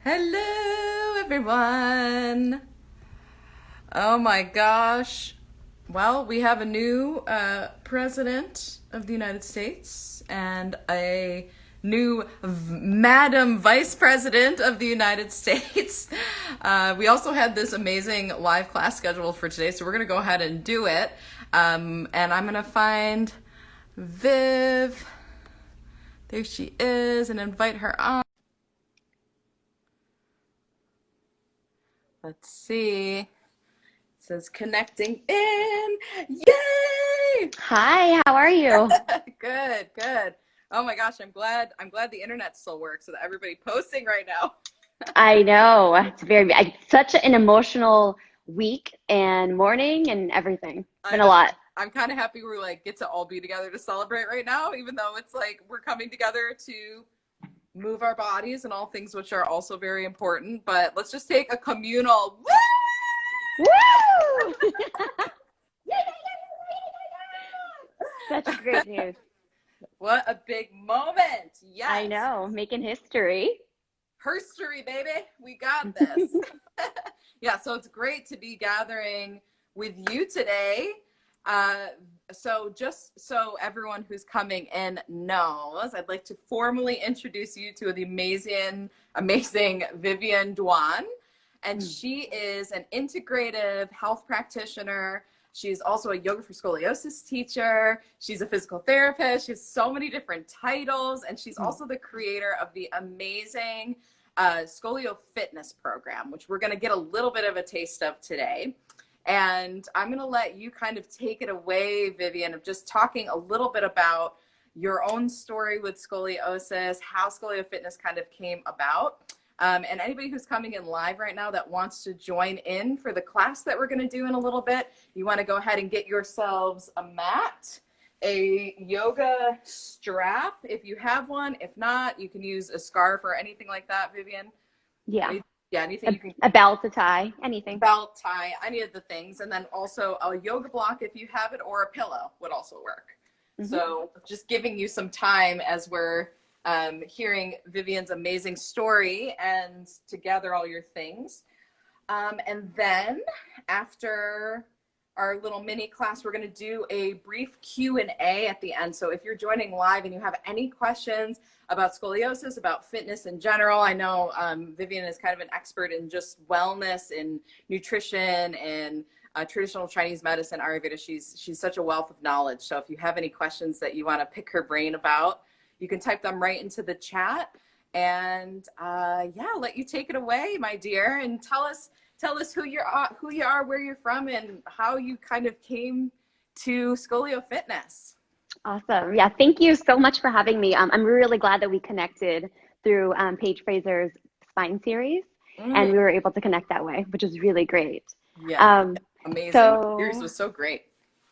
Hello, everyone. Oh my gosh. Well, we have a new president of the United States and a new Madam Vice President of the United States. We also had this amazing live class scheduled for today, so we're going to go ahead and do it. And I'm going to find Viv. There she is, and invite her on. Let's see. It says connecting in. Yay! Hi, how are you? Good, good. Oh my gosh, I'm glad the internet still works so that everybody posting right now. I know such an emotional week and morning and everything. It's I been a know. lot. I'm kind of happy we're like get to all be together to celebrate right now, even though it's like we're coming together to move our bodies and all things which are also very important. But let's just take a communal woo! Woo! Such great news. What a big moment. Yes. I know, making history. Herstory, baby. We got this. Yeah, so it's great to be gathering with you today. So just so everyone who's coming in knows, I'd like to formally introduce you to the amazing Vivian Duan. And she is an integrative health practitioner. She's also a yoga for scoliosis teacher. She's a physical therapist. She has so many different titles. And she's also the creator of the amazing SCOLIOFITNESS program, which we're going to get a little bit of a taste of today. And I'm going to let you kind of take it away, Vivian, of just talking a little bit about your own story with scoliosis, how SCOLIOFITNESS kind of came about. And anybody who's coming in live right now that wants to join in for the class that we're going to do in a little bit, you want to go ahead and get yourselves a mat, a yoga strap if you have one. If not, you can use a scarf or anything like that, Vivian. Yeah. Yeah, anything you can. A belt, a tie, anything. Belt, tie, any of the things. And then also a yoga block if you have it, or a pillow would also work. So just giving you some time as we're hearing Vivian's amazing story and to gather all your things. And then after our little mini class, we're going to do a brief Q&A at the end. So if you're joining live and you have any questions about scoliosis, about fitness in general, I know Vivian is kind of an expert in just wellness and nutrition and traditional Chinese medicine, Ayurveda. She's such a wealth of knowledge. So if you have any questions that you want to pick her brain about, you can type them right into the chat. And yeah, I'll let you take it away, my dear, and tell us who you are, where you're from, and how you kind of came to SCOLIOFITNESS. Awesome. Yeah, thank you so much for having me. I'm really glad that we connected through Paige Fraser's Spine series, and we were able to connect that way, which is really great. Yeah, amazing. Yours was so great.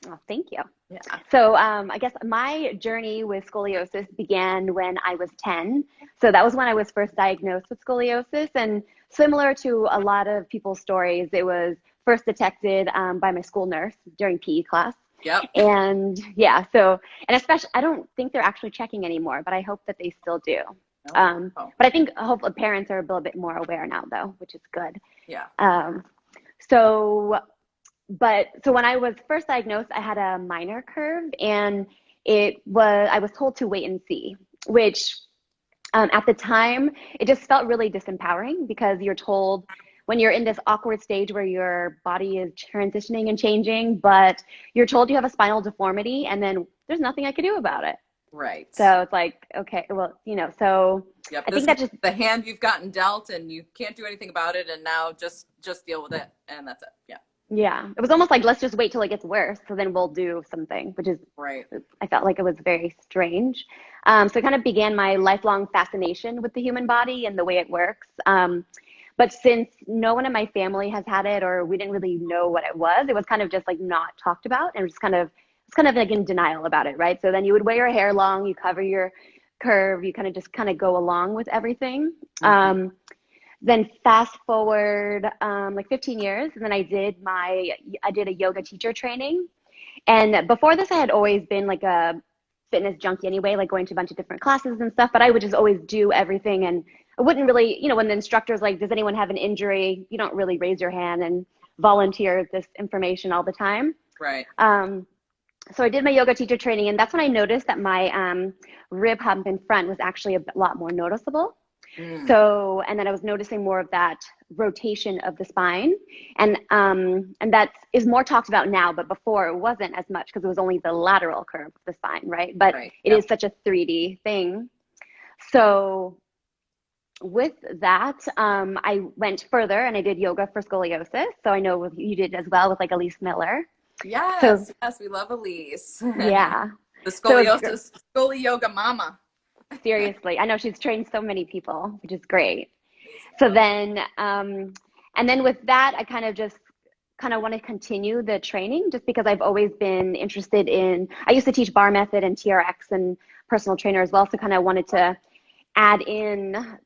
Oh, thank you. Yeah. So I guess my journey with scoliosis began when I was 10. So that was when I was first diagnosed with scoliosis. And similar to a lot of people's stories, it was first detected by my school nurse during PE class. Yep. And yeah, so, and especially, I don't think they're actually checking anymore, but I hope that they still do. But I think hopefully parents are a little bit more aware now, though, which is good. Yeah. So when I was first diagnosed, I had a minor curve, and I was told to wait and see, which at the time, it just felt really disempowering, because you're told when you're in this awkward stage where your body is transitioning and changing, but you're told you have a spinal deformity, and then there's nothing I could do about it. Right. So it's like, okay, well, so yep, I think that's just the hand you've gotten dealt, and you can't do anything about it, and now just deal with it, and that's it. Yeah. Yeah, it was almost like, let's just wait till it gets worse, so then we'll do something, which is, right. I felt like it was very strange. So it kind of began my lifelong fascination with the human body and the way it works. But since no one in my family has had it, or we didn't really know what it was kind of just like not talked about, and it's kind of like in denial about it, right? So then you would wear your hair long, you cover your curve, you kind of go along with everything. Then fast forward like 15 years, and then I did a yoga teacher training. And before this, I had always been like a fitness junkie anyway, like going to a bunch of different classes and stuff, but I would just always do everything, and I wouldn't really, when the instructor's like, does anyone have an injury? You don't really raise your hand and volunteer this information all the time. Right. So I did my yoga teacher training, and that's when I noticed that my rib hump in front was actually a lot more noticeable. So, and then I was noticing more of that rotation of the spine, and that is more talked about now, but before it wasn't as much because it was only the lateral curve of the spine, right? But it is such a 3D thing. So with that, I went further and I did yoga for scoliosis. So I know you did as well with like Elise Miller. Yes, yes, we love Elise. Yeah. The scoliosis, yoga mama. Seriously, I know she's trained so many people, which is great. So then, and then with that, I kind of want to continue the training just because I've always been interested in, I used to teach bar method and TRX and personal trainer as well. So kind of wanted to add in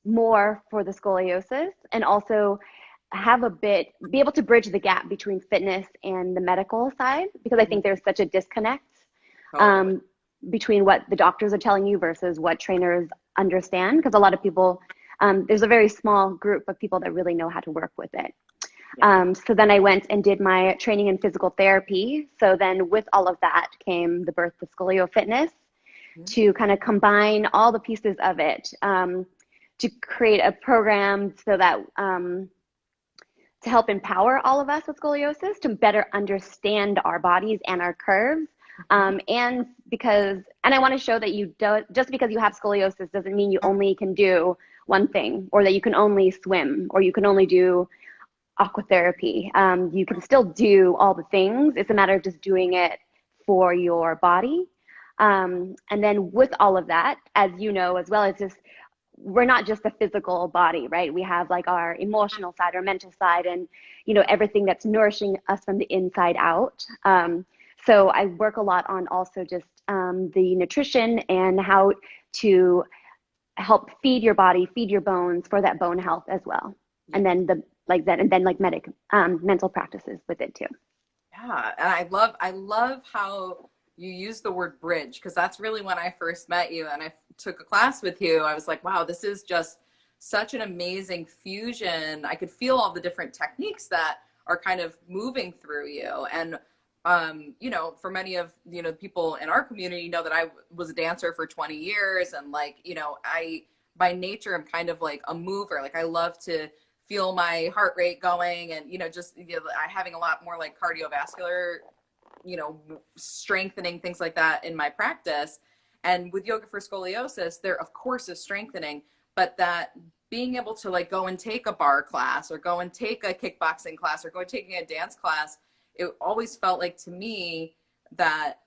more for the scoliosis and also be able to bridge the gap between fitness and the medical side, because I think there's such a disconnect between what the doctors are telling you versus what trainers understand. Because a lot of people, there's a very small group of people that really know how to work with it. So then I went and did my training in physical therapy. So then with all of that came the birth of SCOLIOFITNESS, to kind of combine all the pieces of it, to create a program so that to help empower all of us with scoliosis to better understand our bodies and our curves. And I want to show that just because you have scoliosis doesn't mean you only can do one thing, or that you can only swim, or you can only do aquatherapy. You can still do all the things. It's a matter of just doing it for your body. And then with all of that, as you know as well, we're not just a physical body, right? We have like our emotional side, our mental side, and everything that's nourishing us from the inside out. So I work a lot on also just the nutrition and how to help feed your body, feed your bones for that bone health as well. And then mental practices with it too. Yeah, and I love how you use the word bridge, because that's really when I first met you and I took a class with you. I was like, wow, this is just such an amazing fusion. I could feel all the different techniques that are kind of moving through you. And for many of people in our community know that I was a dancer for 20 years, and I by nature am kind of like a mover. Like I love to feel my heart rate going, and having a lot more like cardiovascular strengthening, things like that in my practice. And with yoga for scoliosis, there of course is strengthening, but that being able to like go and take a bar class or go and take a kickboxing class or go taking a dance class, it always felt like to me that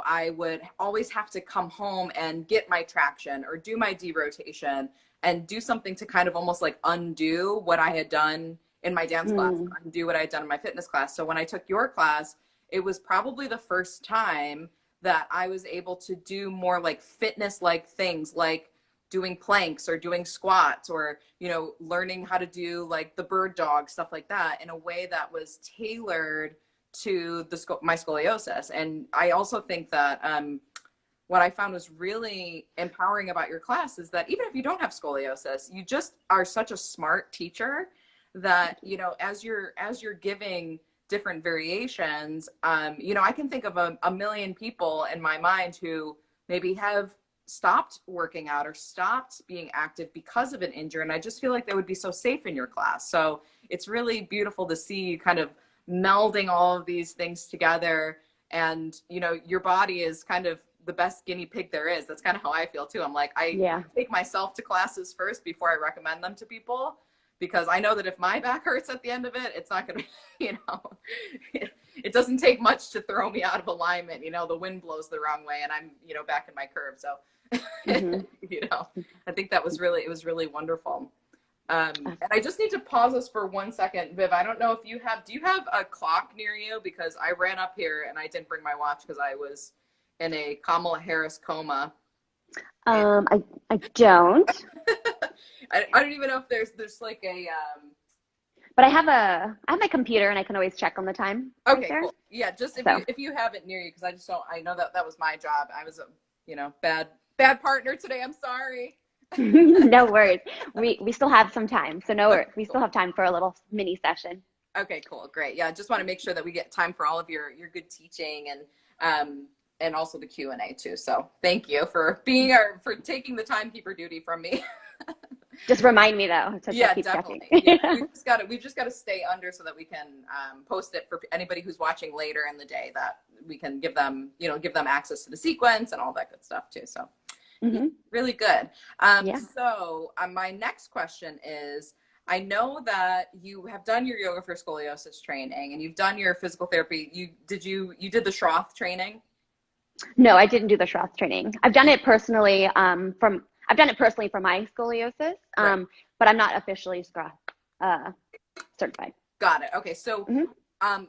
I would always have to come home and get my traction or do my derotation and do something to kind of almost like undo what I had done in my dance class, undo what I had done in my fitness class. So when I took your class, it was probably the first time that I was able to do more like fitness like things, like doing planks or doing squats or learning how to do like the bird dog, stuff like that, in a way that was tailored to my scoliosis. And I also think that what I found was really empowering about your class is that even if you don't have scoliosis, you just are such a smart teacher that as you're giving different variations, I can think of a million people in my mind who maybe have stopped working out or stopped being active because of an injury, and I just feel like they would be so safe in your class. So it's really beautiful to see you kind of melding all of these things together, and your body is kind of the best guinea pig there is. That's kind of how I feel too. I'm like, I take myself to classes first before I recommend them to people, because I know that if my back hurts at the end of it, it's not going to, it doesn't take much to throw me out of alignment. The wind blows the wrong way and I'm, back in my curve. So, I think it was really wonderful. And I just need to pause us for 1 second. Viv, I don't know if do you have a clock near you? Because I ran up here and I didn't bring my watch because I was in a Kamala Harris coma. I don't. I don't even know if there's like a but I have my computer and I can always check on the time. Okay, right, cool. Yeah, just if you have it near you, because I know that was my job. I was a bad partner today. I'm sorry. No worries. We still have some time, so no worries. We still have time for a little mini session. Okay, cool, great. Yeah, just want to make sure that we get time for all of your good teaching and also the Q&A too. So thank you for for taking the timekeeper duty from me. Just remind me though to Yeah, keep checking. definitely. Yeah, we've just got to stay under so that we can post it for anybody who's watching later in the day, that we can give them access to the sequence and all that good stuff too. So really good. Yeah. So my next question is, I know that you have done your yoga for scoliosis training and you've done your physical therapy. You did the Schroth training? No, I didn't do the Schroth training. I've done it personally for my scoliosis, Right. but I'm not officially certified. Got it. Okay. So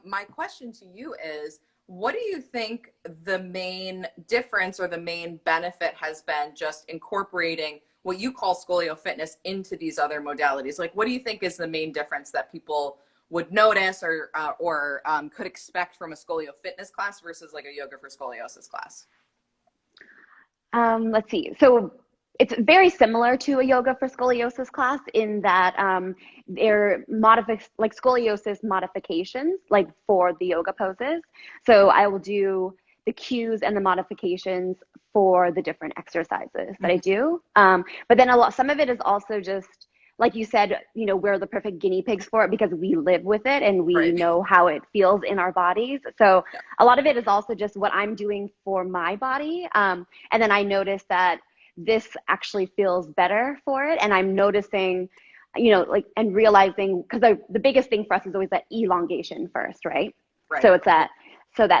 my question to you is, what do you think the main difference or the main benefit has been just incorporating what you call SCOLIOFITNESS into these other modalities? Like, what do you think is the main difference that people would notice or could expect from a SCOLIOFITNESS class versus like a yoga for scoliosis class? Let's see. So it's very similar to a yoga for scoliosis class in that they're like scoliosis modifications, like for the yoga poses. So I will do the cues and the modifications for the different exercises that I do. But then some of it is also just, like you said, we're the perfect guinea pigs for it because we live with it and we know how it feels in our bodies. So a lot of it is also just what I'm doing for my body. And then I notice that this actually feels better for it. And I'm noticing, and realizing, because the biggest thing for us is always that elongation first, right? So it's that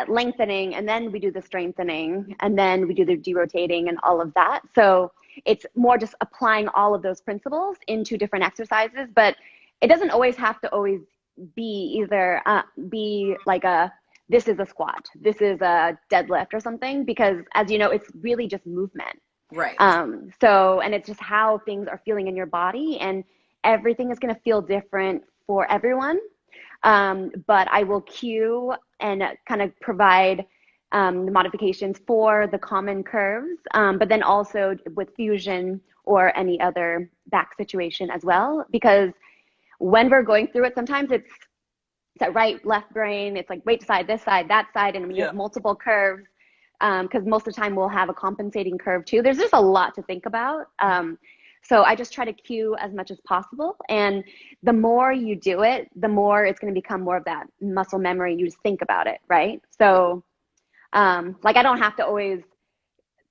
lengthening, and then we do the strengthening, and then we do the derotating and all of that. So it's more just applying all of those principles into different exercises, but it doesn't always have to be either be like this is a squat, this is a deadlift or something, because as you know, it's really just movement. Right. And it's just how things are feeling in your body, and everything is going to feel different for everyone. But I will cue and kind of provide the modifications for the common curves, but then also with fusion or any other back situation as well. Because when we're going through it, sometimes it's that right, left brain, it's like right side, this side, that side, and we have multiple curves. Because most of the time we'll have a compensating curve too. There's just a lot to think about. So I just try to cue as much as possible. And the more you do it, the more it's going to become more of that muscle memory. You just think about it, right? So like I don't have to always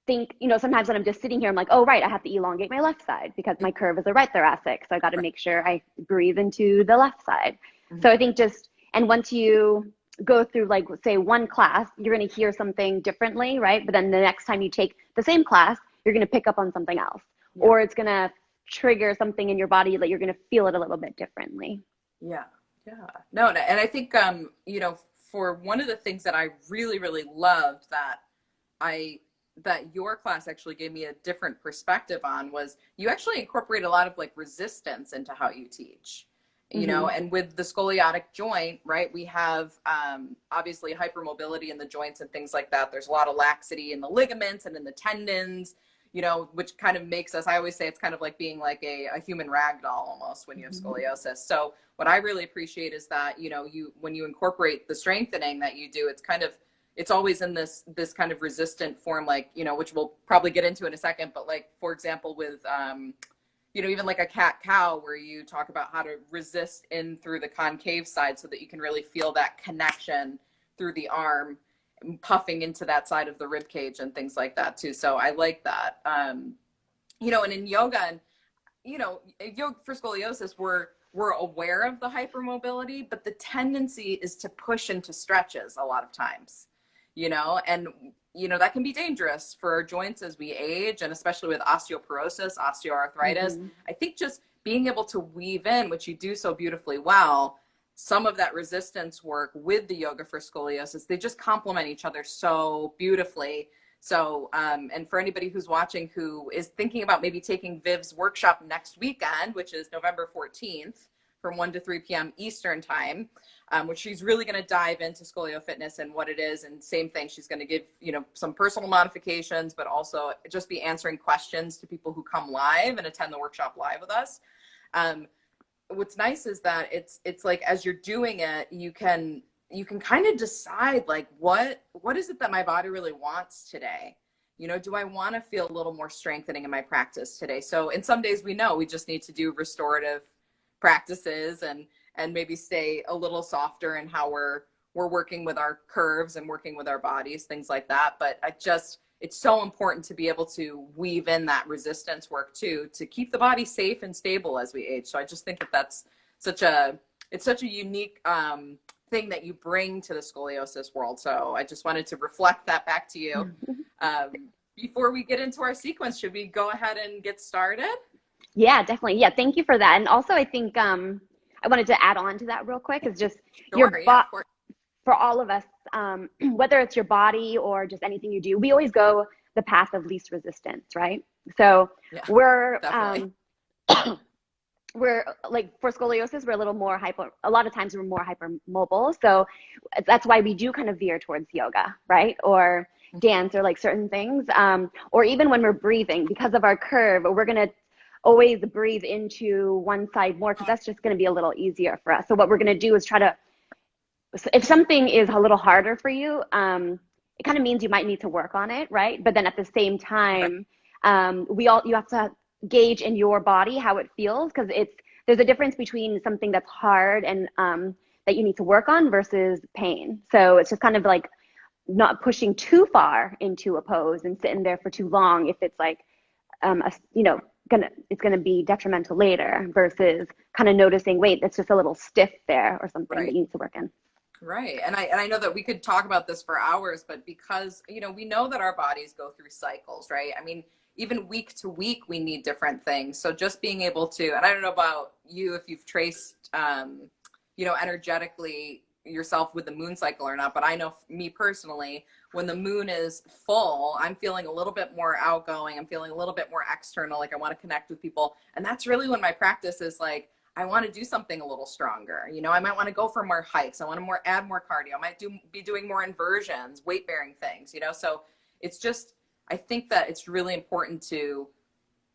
think, sometimes when I'm just sitting here, I'm like, oh, right, I have to elongate my left side because my curve is a right thoracic. So I got to make sure I breathe into the left side. So I think and once you go through, like, say, one class, you're going to hear something differently, right? But then the next time you take the same class, you're going to pick up on something else, or it's going to trigger something in your body that you're going to feel it a little bit differently. No, and I think for one of the things that I really, really loved that your class actually gave me a different perspective on was you actually incorporate a lot of like resistance into how you teach. And with the scoliotic joint, right, we have obviously hypermobility in the joints and things like that. There's a lot of laxity in the ligaments and in the tendons, which kind of makes us, I always say it's kind of like being like a human rag doll almost when you have scoliosis. So what I really appreciate is that, when you incorporate the strengthening that you do, it's always in this kind of resistant form, like, which we'll probably get into in a second. But like, for example, with, even like a cat-cow, where you talk about how to resist in through the concave side so that you can really feel that connection through the arm, puffing into that side of the rib cage and things like that too. So I like that. And in yoga and, yoga for scoliosis, we're aware of the hypermobility, but the tendency is to push into stretches a lot of times, and that can be dangerous for our joints as we age, and especially with osteoporosis, osteoarthritis. I think just being able to weave in, which you do so beautifully well, some of that resistance work with the yoga for scoliosis, they just complement each other so beautifully. So, and for anybody who's watching who is thinking about maybe taking Viv's workshop next weekend, which is November 14th, from 1 to 3 p.m. Eastern time, which she's really going to dive into ScolioFitness and what it is. And same thing, she's going to give, you know, some personal modifications, but also just be answering questions to people who come live and attend the workshop live with us. What's nice is that it's like, as you're doing it, you can kind of decide like, what is it that my body really wants today? You know, do I want to feel a little more strengthening in my practice today? So in some days we know we just need to do restorative practices and maybe stay a little softer in how we're working with our curves and working with our bodies, things like that. But it's so important to be able to weave in that resistance work too, to keep the body safe and stable as we age. So I just think that that's such a unique thing that you bring to the scoliosis world. So I just wanted to reflect that back to you. Before we get into our sequence, should we go ahead and get started? Yeah, definitely. Yeah, thank you for that. And also, I think I wanted to add on to that real quick. Is just for all of us, whether it's your body or just anything you do, we always go the path of least resistance, right? So we're like, for scoliosis, we're a little more a lot of times we're more hypermobile. So that's why we do kind of veer towards yoga, right? Or dance, or like certain things. Or even when we're breathing, because of our curve, we're going to always breathe into one side more, because that's just going to be a little easier for us. So what we're going to do is if something is a little harder for you, it kind of means you might need to work on it, right? But then at the same time, you have to gauge in your body how it feels, because there's a difference between something that's hard and that you need to work on versus pain. So it's just kind of like not pushing too far into a pose and sitting there for too long if it's like it's gonna be detrimental later, versus kind of noticing, wait, it's just a little stiff there or something that you need to work in. Right. And I know that we could talk about this for hours, but because, you know, we know that our bodies go through cycles, right? I mean, even week to week, we need different things. So just being able to, and I don't know about you, if you've traced, energetically yourself with the moon cycle or not, but I know me personally, when the moon is full, I'm feeling a little bit more outgoing. I'm feeling a little bit more external. Like I want to connect with people. And that's really when my practice is like, I want to do something a little stronger. You know, I might want to go for more hikes. I want to add more cardio. I might be doing more inversions, weight bearing things, you know? So it's just, I think that it's really important to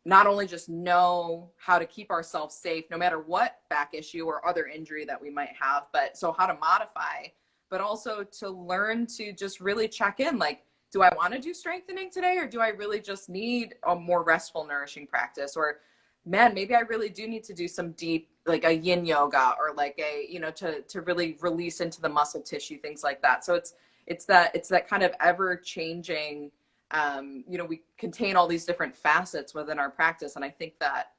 not only just know how to keep ourselves safe, no matter what back issue or other injury that we might have, but so how to modify, but also to learn to just really check in. Like, do I want to do strengthening today? Or do I really just need a more restful, nourishing practice? Or man, maybe I really do need to do some deep, like a yin yoga, or like to really release into the muscle tissue, things like that. So it's that kind of ever changing, we contain all these different facets within our practice. And I think that,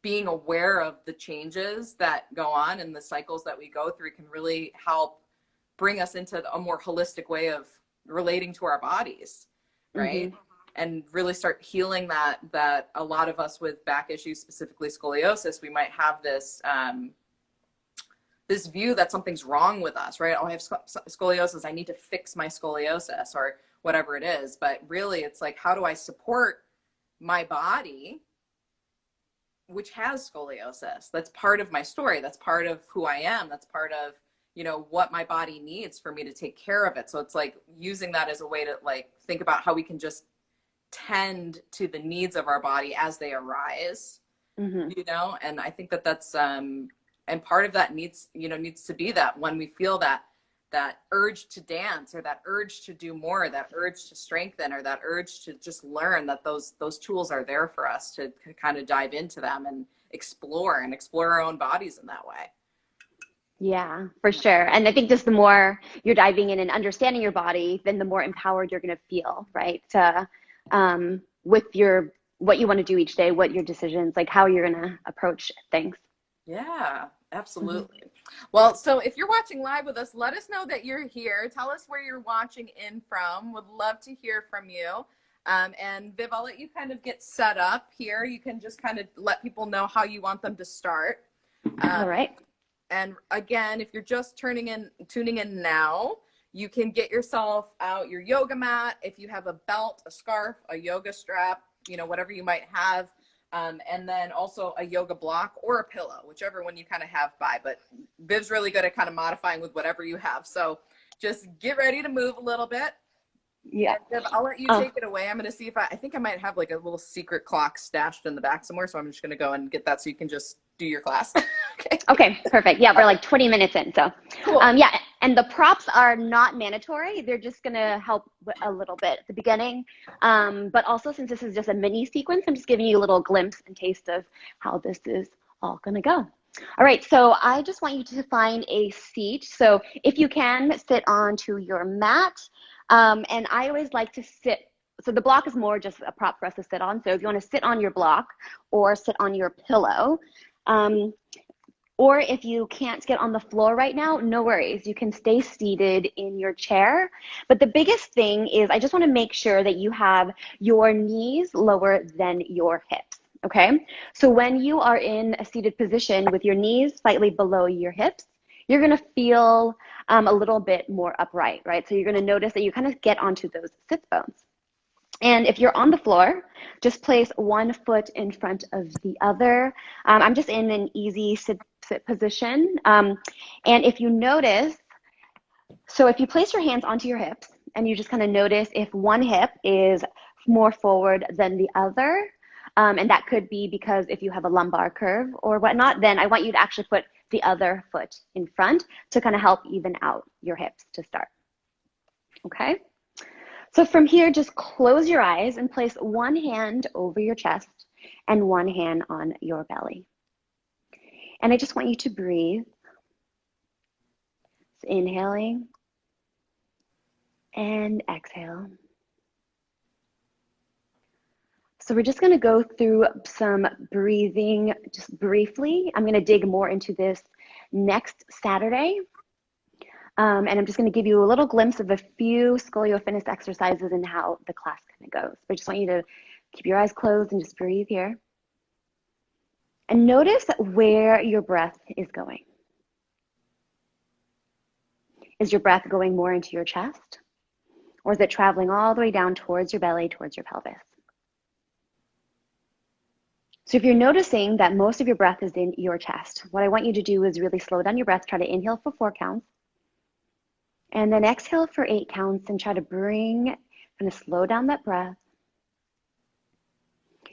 being aware of the changes that go on and the cycles that we go through can really help bring us into a more holistic way of relating to our bodies. Right. Mm-hmm. And really start healing that a lot of us with back issues, specifically scoliosis, we might have this, this view that something's wrong with us, right? Oh, I have scoliosis. I need to fix my scoliosis or whatever it is. But really it's like, how do I support my body, which has scoliosis? That's part of my story. That's part of who I am. That's part of, what my body needs for me to take care of it. So it's like using that as a way to like think about how we can just tend to the needs of our body as they arise, and I think that's, and part of that needs to be that when we feel that urge to dance, or that urge to do more, that urge to strengthen, or that urge to just learn, that those tools are there for us to kind of dive into them and explore our own bodies in that way. Yeah, for sure. And I think just the more you're diving in and understanding your body, then the more empowered you're going to feel, right? With what you want to do each day, what your decisions, like how you're going to approach things. Yeah, absolutely. Mm-hmm. Well, so if you're watching live with us, let us know that you're here. Tell us where you're watching in from. Would love to hear from you. And Viv, I'll let you kind of get set up here. You can just kind of let people know how you want them to start. All right. And again, if you're just tuning in now, you can get yourself out your yoga mat. If you have a belt, a scarf, a yoga strap, whatever you might have, And then also a yoga block or a pillow, whichever one you kind of have by. But Viv's really good at kind of modifying with whatever you have. So just get ready to move a little bit. Yeah. And Viv, I'll let you take it away. I'm going to see if I think I might have like a little secret clock stashed in the back somewhere. So I'm just going to go and get that so you can just do your class. Okay. Okay, perfect. Yeah, we're like 20 minutes in. So, Cool. Yeah, and the props are not mandatory. They're just going to help a little bit at the beginning. But also, since this is just a mini sequence, I'm just giving you a little glimpse and taste of how this is all going to go. All right, so I just want you to find a seat. So if you can, sit onto your mat. And I always like to sit. So the block is more just a prop for us to sit on. So if you want to sit on your block or sit on your pillow, or if you can't get on the floor right now, no worries. You can stay seated in your chair. But the biggest thing is I just want to make sure that you have your knees lower than your hips, okay? So when you are in a seated position with your knees slightly below your hips, you're going to feel a little bit more upright, right? So you're going to notice that you kind of get onto those sit bones. And if you're on the floor, just place one foot in front of the other. I'm just in an easy sit position. And if you notice, so if you place your hands onto your hips and you just kind of notice if one hip is more forward than the other, and that could be because if you have a lumbar curve or whatnot, then I want you to actually put the other foot in front to kind of help even out your hips to start. Okay? So from here, just close your eyes and place one hand over your chest and one hand on your belly. And I just want you to breathe. So inhaling and exhale. So we're just going to go through some breathing just briefly. I'm going to dig more into this next Saturday. And I'm just going to give you a little glimpse of a few SCOLIOFITNESS exercises and how the class kind of goes. I just want you to keep your eyes closed and just breathe here. And notice where your breath is going. Is your breath going more into your chest? Or is it traveling all the way down towards your belly, towards your pelvis? So if you're noticing that most of your breath is in your chest, what I want you to do is really slow down your breath. Try to inhale for 4 counts. And then exhale for 8 counts and try to kind of slow down that breath.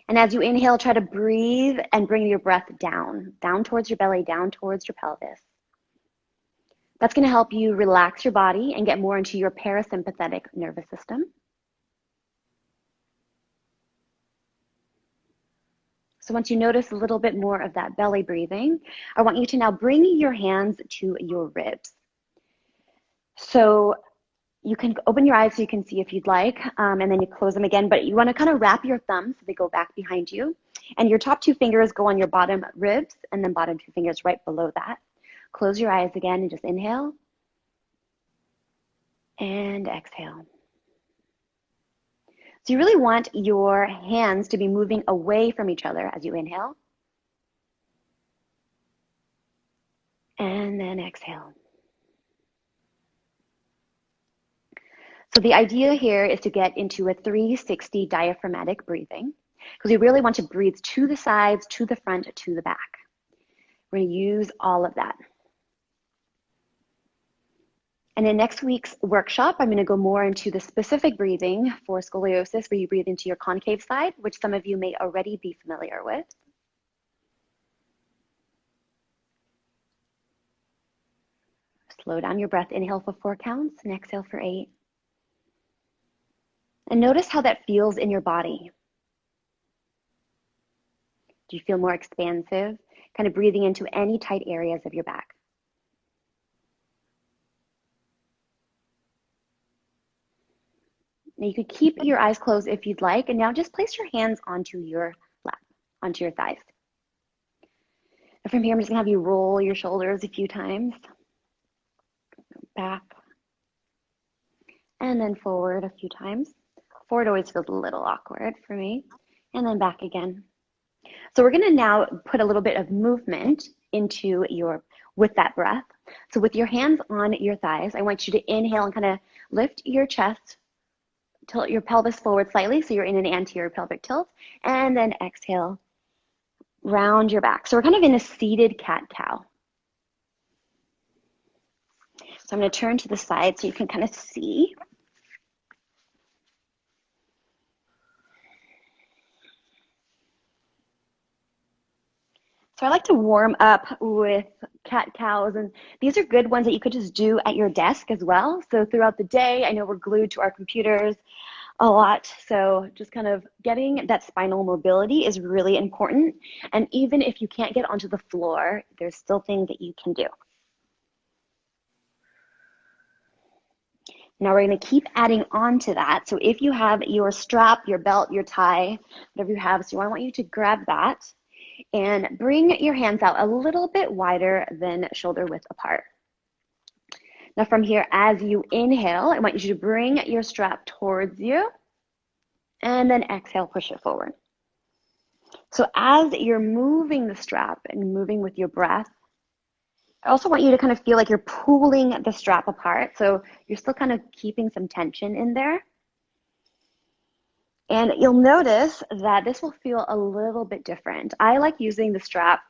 And as you inhale, try to breathe and bring your breath down towards your belly, down towards your pelvis. That's going to help you relax your body and get more into your parasympathetic nervous system. So once you notice a little bit more of that belly breathing, I want you to now bring your hands to your ribs. So you can open your eyes so you can see if you'd like, and then you close them again, but you want to kind of wrap your thumbs so they go back behind you. And your top 2 fingers go on your bottom ribs, and then bottom 2 fingers right below that. Close your eyes again and just inhale and exhale. So you really want your hands to be moving away from each other as you inhale. And then exhale. So the idea here is to get into a 360 diaphragmatic breathing, because we really want to breathe to the sides, to the front, to the back. We're going to use all of that. And in next week's workshop, I'm going to go more into the specific breathing for scoliosis, where you breathe into your concave side, which some of you may already be familiar with. Slow down your breath. Inhale for 4 counts and exhale for 8. And notice how that feels in your body. Do you feel more expansive? Kind of breathing into any tight areas of your back. Now you could keep your eyes closed if you'd like, and now just place your hands onto your lap, onto your thighs. And from here, I'm just gonna have you roll your shoulders a few times. Back. And then forward a few times. Forward always feels a little awkward for me. And then back again. So we're gonna now put a little bit of movement into with that breath. So with your hands on your thighs, I want you to inhale and kind of lift your chest, tilt your pelvis forward slightly so you're in an anterior pelvic tilt, and then exhale round your back. So we're kind of in a seated cat-cow. So I'm going to turn to the side so you can kind of see. So I like to warm up with cat-cows, and these are good ones that you could just do at your desk as well. So throughout the day, I know we're glued to our computers a lot, so just kind of getting that spinal mobility is really important. And even if you can't get onto the floor, there's still things that you can do. Now we're going to keep adding on to that. So if you have your strap, your belt, your tie, whatever you have, so I want you to grab that and bring your hands out a little bit wider than shoulder width apart. Now from here, as you inhale, I want you to bring your strap towards you, and then exhale, push it forward. So as you're moving the strap and moving with your breath, I also want you to kind of feel like you're pulling the strap apart. So you're still kind of keeping some tension in there. And you'll notice that this will feel a little bit different. I like using the strap.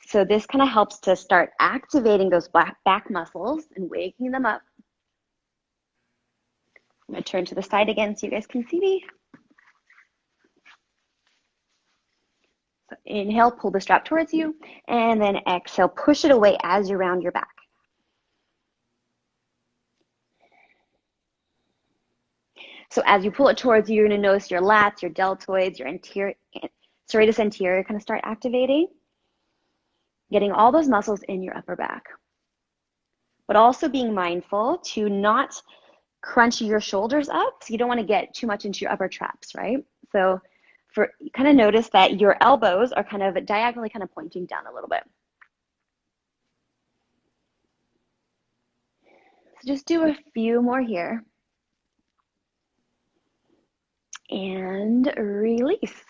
So this kind of helps to start activating those back muscles and waking them up. I'm going to turn to the side again so you guys can see me. So inhale, pull the strap towards you, and then exhale, push it away as you round your back. So as you pull it towards you, you're going to notice your lats, your deltoids, your anterior, serratus anterior kind of start activating, getting all those muscles in your upper back. But also being mindful to not crunch your shoulders up, so you don't want to get too much into your upper traps, right? So you kind of notice that your elbows are kind of diagonally kind of pointing down a little bit. So just do a few more here. And release.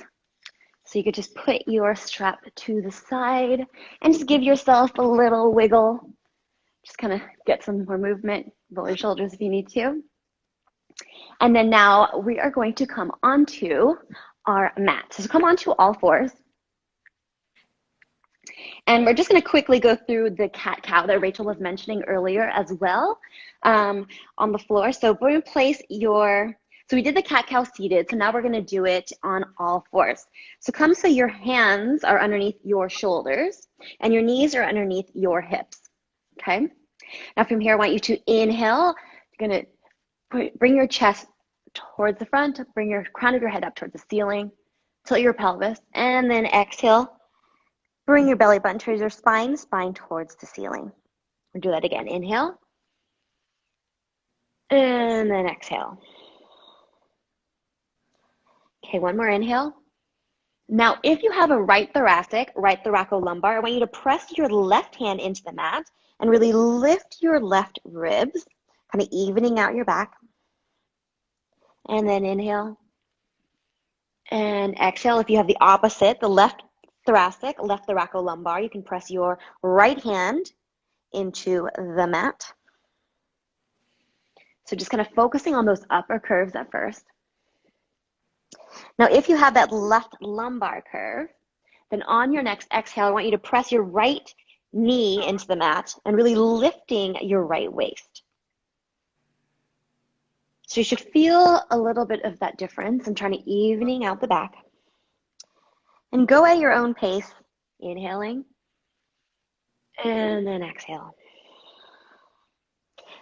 So you could just put your strap to the side and just give yourself a little wiggle. Just kind of get some more movement. Roll your shoulders if you need to. And then now we are going to come onto our mat. So come onto all fours. And we're just going to quickly go through the cat-cow that Rachel was mentioning earlier as well on the floor. So we're going to place so we did the cat-cow seated, so now we're going to do it on all fours. So come so your hands are underneath your shoulders and your knees are underneath your hips, okay? Now from here, I want you to inhale. You're going to bring your chest towards the front, bring your crown of your head up towards the ceiling, tilt your pelvis, and then exhale. Bring your belly button towards your spine, spine towards the ceiling. We'll do that again. Inhale, and then exhale. Okay, one more inhale. Now, if you have a right thoracic, right thoracolumbar, I want you to press your left hand into the mat and really lift your left ribs, kind of evening out your back. And then inhale. And exhale. If you have the opposite, the left thoracic, left thoracolumbar, you can press your right hand into the mat. So just kind of focusing on those upper curves at first. Now, if you have that left lumbar curve, then on your next exhale, I want you to press your right knee into the mat and really lifting your right waist. So you should feel a little bit of that difference. I'm trying to evening out the back. And go at your own pace, inhaling, and then exhale.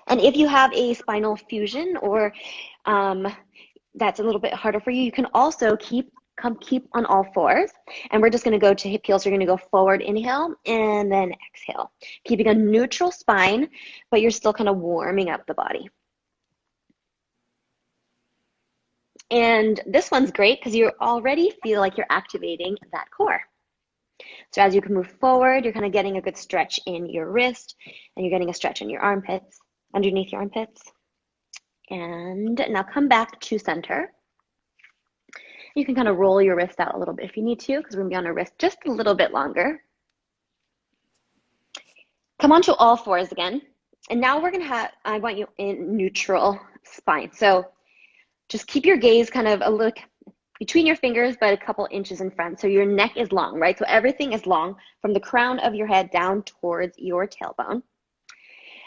And if you have a spinal fusion or that's a little bit harder for you, you can also keep on all fours. And we're just going to go to hip heels. You're going to go forward, inhale, and then exhale. Keeping a neutral spine, but you're still kind of warming up the body. And this one's great because you already feel like you're activating that core. So as you can move forward, you're kind of getting a good stretch in your wrist, and you're getting a stretch in your armpits, underneath your armpits. And now come back to center. You can kind of roll your wrist out a little bit if you need to, because we're going to be on our wrist just a little bit longer. Come onto all fours again. And now we're going to I want you in neutral spine. So just keep your gaze kind of between your fingers, but a couple inches in front. So your neck is long, right? So everything is long from the crown of your head down towards your tailbone.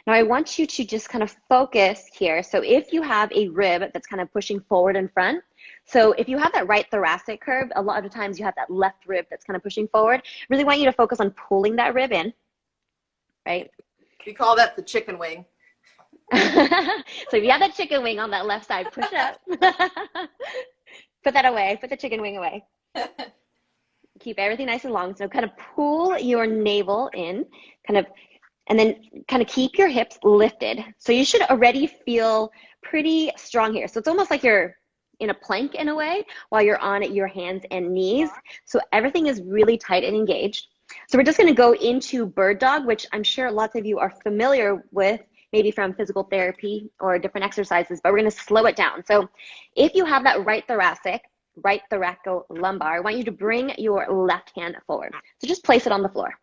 Now I want you to just kind of focus here. So if you have a rib that's kind of pushing forward in front, so if you have that right thoracic curve, a lot of times you have that left rib that's kind of pushing forward. Really want you to focus on pulling that rib in, right? We call that the chicken wing. So if you have that chicken wing on that left side, push up. Put that away. Put the chicken wing away. Keep everything nice and long. So kind of pull your navel in, and then kind of keep your hips lifted. So you should already feel pretty strong here. So it's almost like you're in a plank in a way while you're on your hands and knees. So everything is really tight and engaged. So we're just going to go into bird dog, which I'm sure lots of you are familiar with, maybe from physical therapy or different exercises, but we're going to slow it down. So if you have that right thoracic, right thoracolumbar, I want you to bring your left hand forward. So just place it on the floor.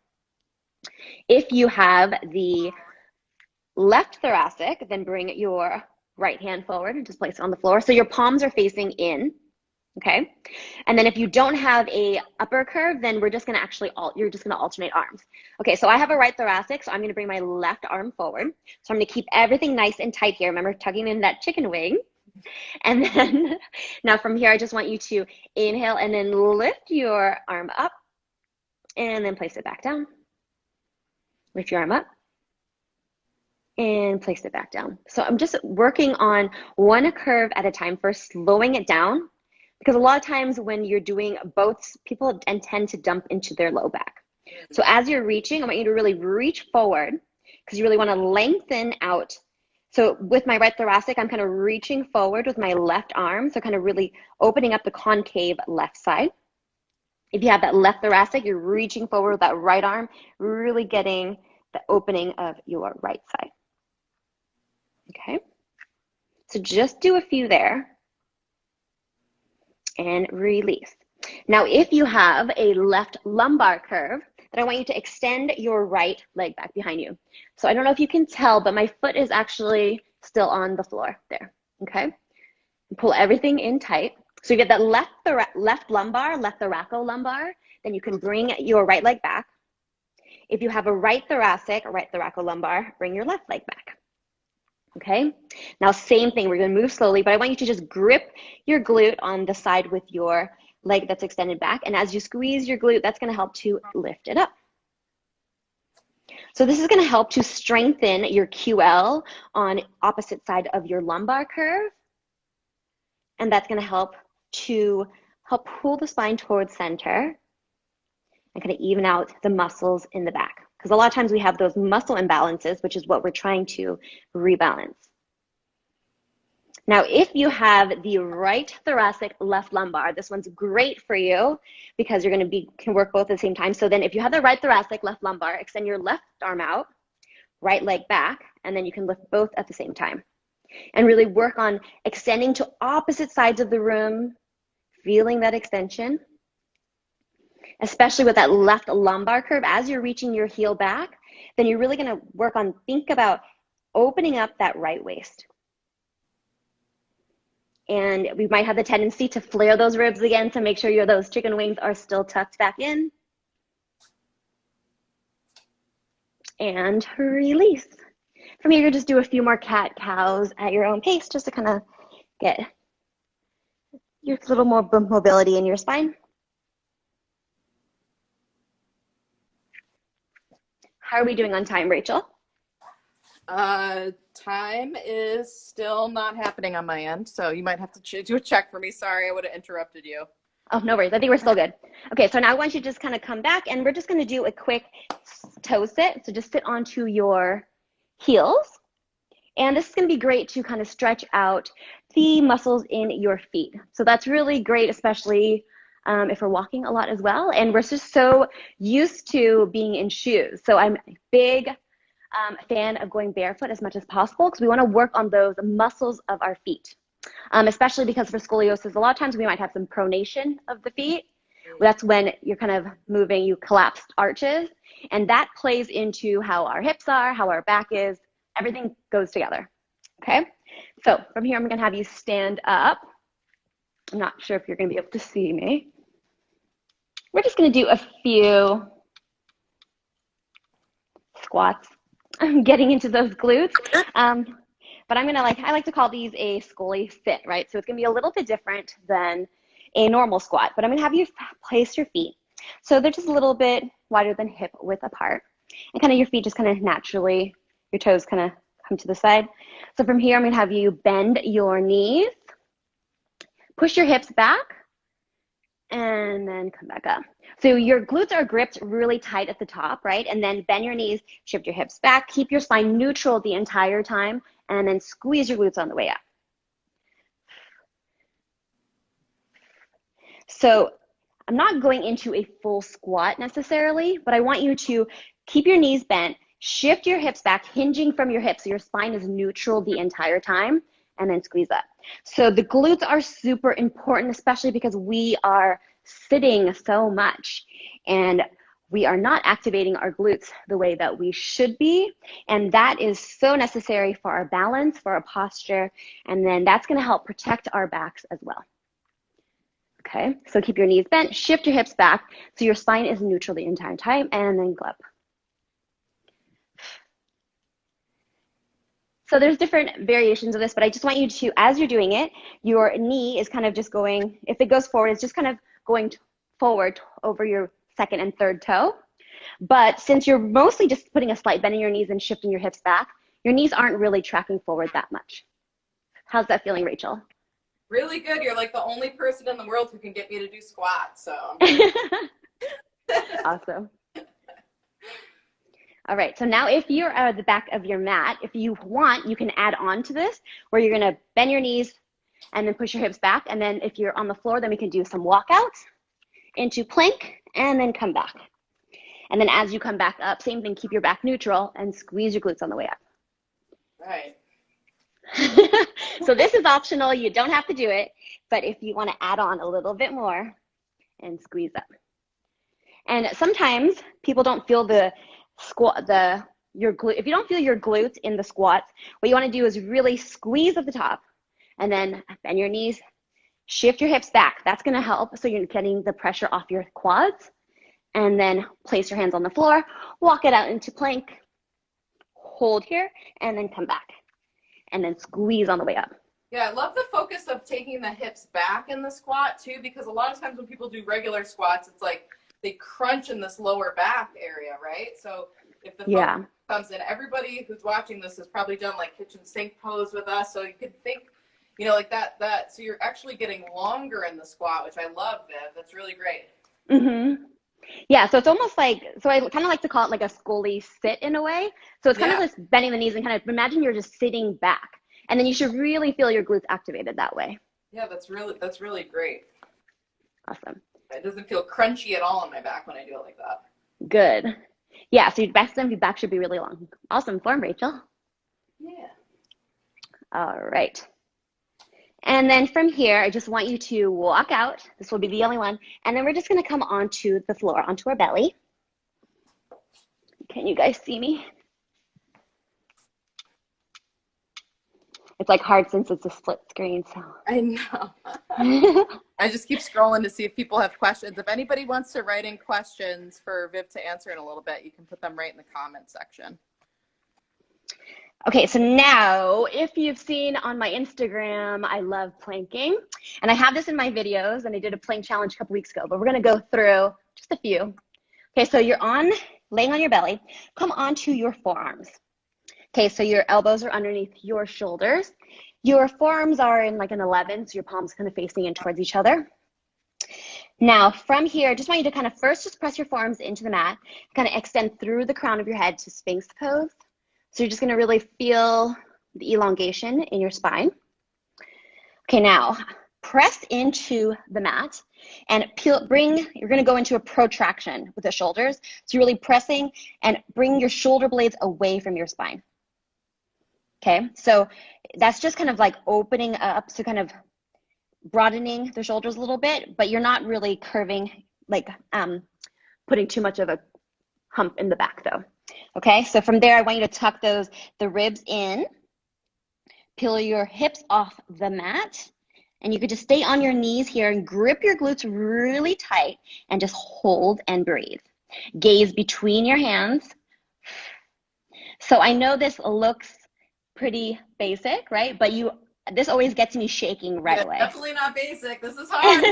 If you have the left thoracic, then bring your right hand forward and just place it on the floor. So your palms are facing in, okay? And then if you don't have a upper curve, then we're just gonna you're just gonna alternate arms. Okay, so I have a right thoracic, so I'm gonna bring my left arm forward. So I'm gonna keep everything nice and tight here. Remember, tugging in that chicken wing. And then now from here, I just want you to inhale and then lift your arm up and then place it back down. Lift your arm up and place it back down. So I'm just working on one curve at a time, first slowing it down, because a lot of times when you're doing both, people tend to dump into their low back. So as you're reaching, I want you to really reach forward because you really want to lengthen out. So with my right thoracic, I'm kind of reaching forward with my left arm, so kind of really opening up the concave left side. If you have that left thoracic, you're reaching forward with that right arm, really getting the opening of your right side. Okay, so just do a few there and release. Now, if you have a left lumbar curve, then I want you to extend your right leg back behind you. So I don't know if you can tell, but my foot is actually still on the floor there, okay? And pull everything in tight. So you get that left lumbar, left thoracolumbar, then you can bring your right leg back. If you have a right thoracic or right thoracolumbar, bring your left leg back. Okay, now same thing, we're gonna move slowly, but I want you to just grip your glute on the side with your leg that's extended back. And as you squeeze your glute, that's gonna help to lift it up. So this is gonna help to strengthen your QL on opposite side of your lumbar curve. And that's gonna help pull the spine towards center and kind of even out the muscles in the back. Because a lot of times we have those muscle imbalances, which is what we're trying to rebalance. Now, if you have the right thoracic, left lumbar, this one's great for you because you're going to can work both at the same time. So then if you have the right thoracic, left lumbar, extend your left arm out, right leg back, and then you can lift both at the same time. And really work on extending to opposite sides of the room, feeling that extension. Especially with that left lumbar curve, as you're reaching your heel back, then you're really gonna work on, think about opening up that right waist. And we might have the tendency to flare those ribs again to make sure those chicken wings are still tucked back in. And release. From here, just do a few more cat-cows at your own pace, just to kind of get your little more mobility in your spine. How are we doing on time, Rachel? Time is still not happening on my end, so you might have to do a check for me. Sorry, I would have interrupted you. Oh, no worries. I think we're still good. Okay, so now I want you to just kind of come back, and we're just going to do a quick toe sit. So just sit onto your heels. And this is going to be great to kind of stretch out the muscles in your feet. So that's really great, especially if we're walking a lot as well. And we're just so used to being in shoes. So I'm a big fan of going barefoot as much as possible because we want to work on those muscles of our feet, especially because for scoliosis, a lot of times we might have some pronation of the feet. That's when you're kind of moving, you collapsed arches. And that plays into how our hips are, how our back is. Everything goes together, okay? So from here, I'm going to have you stand up. I'm not sure if you're going to be able to see me. We're just going to do a few squats. I'm getting into those glutes. But I'm going to I like to call these a scoli sit, right? So it's going to be a little bit different than a normal squat, but I'm going to have you place your feet. So they're just a little bit wider than hip width apart. And kind of your feet just kind of naturally, your toes kind of come to the side. So from here, I'm going to have you bend your knees, push your hips back, and then come back up. So your glutes are gripped really tight at the top, right? And then bend your knees, shift your hips back, keep your spine neutral the entire time, and then squeeze your glutes on the way up. So I'm not going into a full squat necessarily, but I want you to keep your knees bent, shift your hips back, hinging from your hips so your spine is neutral the entire time, and then squeeze up. So the glutes are super important, especially because we are sitting so much and we are not activating our glutes the way that we should be. And that is so necessary for our balance, for our posture, and then that's going to help protect our backs as well. Okay, so keep your knees bent, shift your hips back so your spine is neutral the entire time, and then go up. So there's different variations of this, but I just want you to, as you're doing it, your knee is kind of just going, if it goes forward, it's just kind of going forward over your second and third toe. But since you're mostly just putting a slight bend in your knees and shifting your hips back, your knees aren't really tracking forward that much. How's that feeling, Rachel? Really good. You're like the only person in the world who can get me to do squats. So awesome. All right, so now if you're at the back of your mat, if you want, you can add on to this where you're gonna bend your knees and then push your hips back. And then if you're on the floor, then we can do some walkouts into plank and then come back. And then as you come back up, same thing, keep your back neutral and squeeze your glutes on the way up. Right. So this is optional, you don't have to do it, but if you want to add on a little bit more and squeeze up. And sometimes people don't feel the squat, your glute. If you don't feel your glutes in the squats, what you want to do is really squeeze at the top and then bend your knees, shift your hips back. That's going to help so you're getting the pressure off your quads. And then place your hands on the floor, walk it out into plank, hold here, and then come back. And then squeeze on the way up. Yeah, I love the focus of taking the hips back in the squat too, because a lot of times when people do regular squats, it's like they crunch in this lower back area, right? So if the focus comes in, everybody who's watching this has probably done like kitchen sink pose with us. So you could think, you know, like that. So you're actually getting longer in the squat, which I love, Viv. That's really great. Mm-hmm. Yeah, so it's almost like, so I kind of like to call it like a scoli sit in a way. So it's kind of just bending the knees and kind of imagine you're just sitting back. And then you should really feel your glutes activated that way. Yeah, that's really great. Awesome. It doesn't feel crunchy at all on my back when I do it like that. Good. Yeah, so your back should be really long. Awesome form, Rachel. Yeah. All right. And then from here, I just want you to walk out. This will be the only one. And then we're just going to come onto the floor, onto our belly. Can you guys see me? It's like hard since it's a split screen. So I know. I just keep scrolling to see if people have questions. If anybody wants to write in questions for Viv to answer in a little bit, you can put them right in the comment section. Okay, so now if you've seen on my Instagram, I love planking. And I have this in my videos, and I did a plank challenge a couple weeks ago, but we're going to go through just a few. Okay, so you're laying on your belly. Come onto your forearms. Okay, so your elbows are underneath your shoulders. Your forearms are in like an 11, so your palms kind of facing in towards each other. Now from here, I just want you to kind of first just press your forearms into the mat, kind of extend through the crown of your head to Sphinx Pose. So you're just going to really feel the elongation in your spine. Okay, now press into the mat and you're going to go into a protraction with the shoulders. So you're really pressing and bring your shoulder blades away from your spine. Okay, so that's just kind of like opening up, so kind of broadening the shoulders a little bit, but you're not really curving, like putting too much of a hump in the back though. Okay, so from there, I want you to tuck the ribs in, peel your hips off the mat, And you could just stay on your knees here and grip your glutes really tight and just hold and breathe. Gaze between your hands. So I know this looks pretty basic, right? But this always gets me shaking right away. Definitely not basic. This is hard.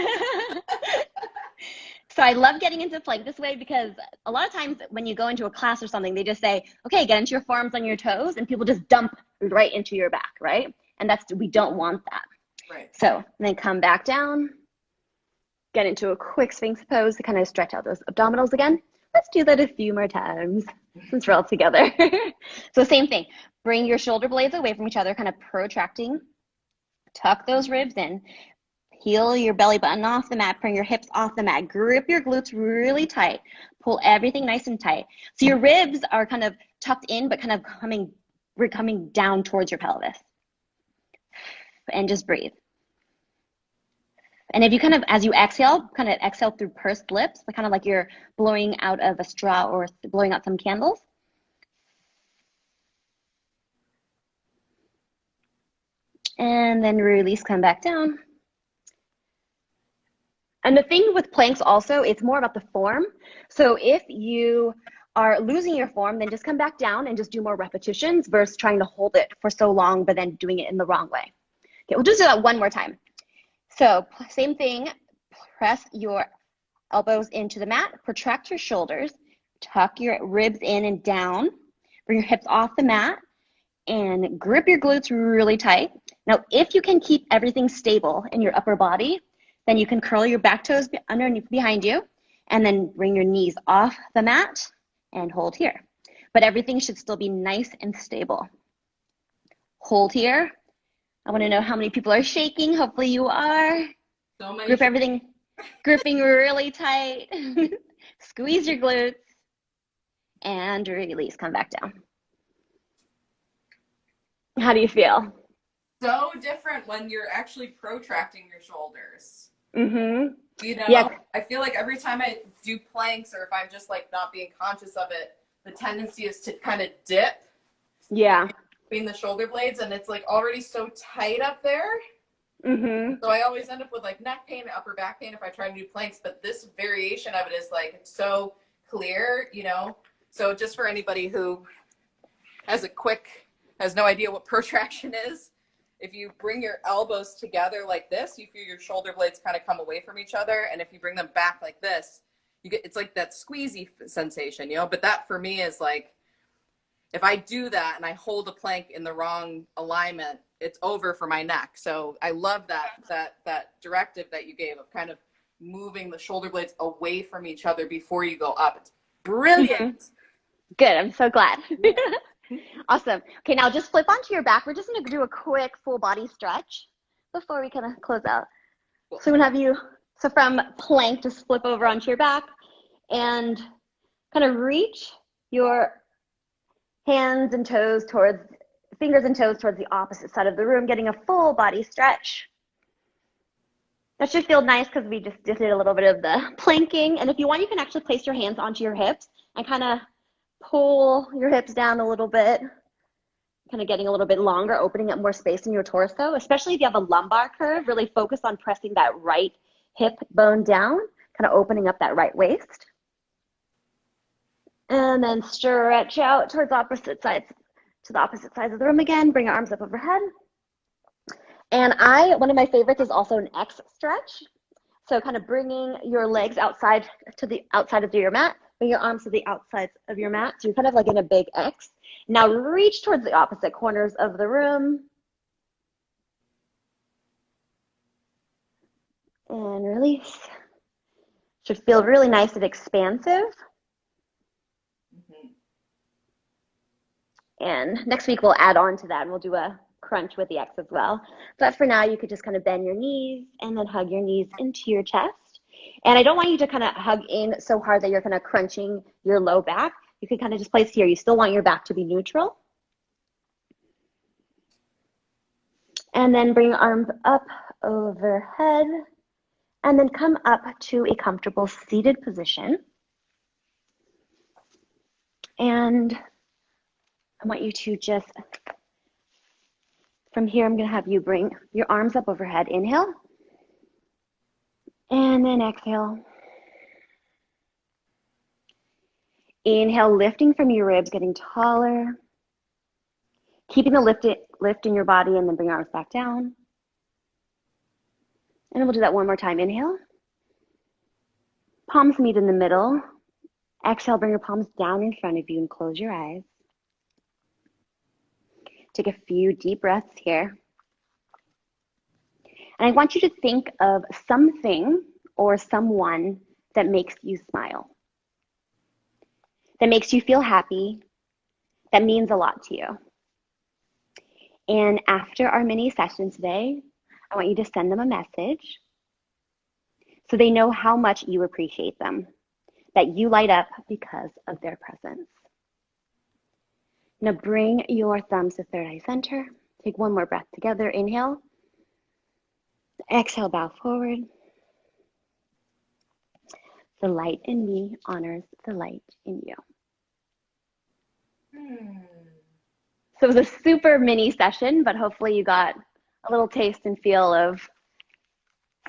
So I love getting into plank this way because a lot of times when you go into a class or something, they just say, okay, get into your forearms on your toes, and people just dump right into your back, right? And we don't want that. Right. So then come back down, get into a quick Sphinx pose to kind of stretch out those abdominals again. Let's do that a few more times since we're all together. So same thing, bring your shoulder blades away from each other, kind of protracting, tuck those ribs in. Heel your belly button off the mat, bring your hips off the mat, grip your glutes really tight, pull everything nice and tight. So your ribs are kind of tucked in, but kind of coming down towards your pelvis. And just breathe. And if you as you exhale, kind of exhale through pursed lips, kind of like you're blowing out of a straw or blowing out some candles. And then release, come back down. And the thing with planks also, it's more about the form. So if you are losing your form, then just come back down and just do more repetitions versus trying to hold it for so long, but then doing it in the wrong way. Okay, we'll just do that one more time. So same thing, press your elbows into the mat, protract your shoulders, tuck your ribs in and down, bring your hips off the mat, and grip your glutes really tight. Now, if you can keep everything stable in your upper body, then you can curl your back toes underneath behind you, and then bring your knees off the mat and hold here. But everything should still be nice and stable. Hold here. I want to know how many people are shaking. Hopefully you are. So many. Grip everything, gripping really tight. Squeeze your glutes and release. Come back down. How do you feel? So different when you're actually protracting your shoulders. Mm-hmm. You know, yeah. I feel like every time I do planks, or if I'm just like not being conscious of it, the tendency is to kind of dip. Yeah. Between the shoulder blades, and it's like already so tight up there. Mm-hmm. So I always end up with like neck pain, upper back pain if I try to do planks. But this variation of it is like, it's so clear, you know. So just for anybody who has no idea what protraction is, if you bring your elbows together like this, you feel your shoulder blades kind of come away from each other. And if you bring them back like this, it's like that squeezy sensation, you know. But that for me is like, if I do that and I hold a plank in the wrong alignment, it's over for my neck. So I love that directive that you gave of kind of moving the shoulder blades away from each other before you go up. It's brilliant. Mm-hmm. Good. I'm so glad. Awesome. Okay, now just flip onto your back. We're just going to do a quick full body stretch before we kind of close out. Cool. So I'm going to have so from plank, just flip over onto your back and kind of reach your fingers and toes towards the opposite side of the room, getting a full body stretch. That should feel nice because we just did a little bit of the planking. And if you want, you can actually place your hands onto your hips and kind of pull your hips down a little bit, kind of getting a little bit longer, opening up more space in your torso, especially if you have a lumbar curve. Really focus on pressing that right hip bone down, kind of opening up that right waist. And then stretch out towards the opposite sides of the room again. Bring your arms up overhead. And one of my favorites is also an X stretch. So kind of bringing your legs outside to the outside of your mat. Bring your arms to the outsides of your mat. So you're kind of like in a big X. Now reach towards the opposite corners of the room. And release. Should feel really nice and expansive. And next week we'll add on to that and we'll do a crunch with the X as well. But for now, you could just kind of bend your knees and then hug your knees into your chest. And I don't want you to kind of hug in so hard that you're kind of crunching your low back. You can kind of just place here. You still want your back to be neutral. And then bring your arms up overhead and then come up to a comfortable seated position. And I want you to just, from here, I'm going to have you bring your arms up overhead. Inhale. And then exhale. Inhale, lifting from your ribs, getting taller. Keeping the lift in your body, and then bring your arms back down. And then we'll do that one more time. Inhale. Palms meet in the middle. Exhale, bring your palms down in front of you and close your eyes. Take a few deep breaths here. And I want you to think of something or someone that makes you smile, that makes you feel happy, that means a lot to you. And after our mini session today, I want you to send them a message so they know how much you appreciate them, that you light up because of their presence. Now bring your thumbs to third eye center. Take one more breath together. Inhale. Exhale, bow forward. The light in me honors the light in you. So it was a super mini session, but hopefully you got a little taste and feel of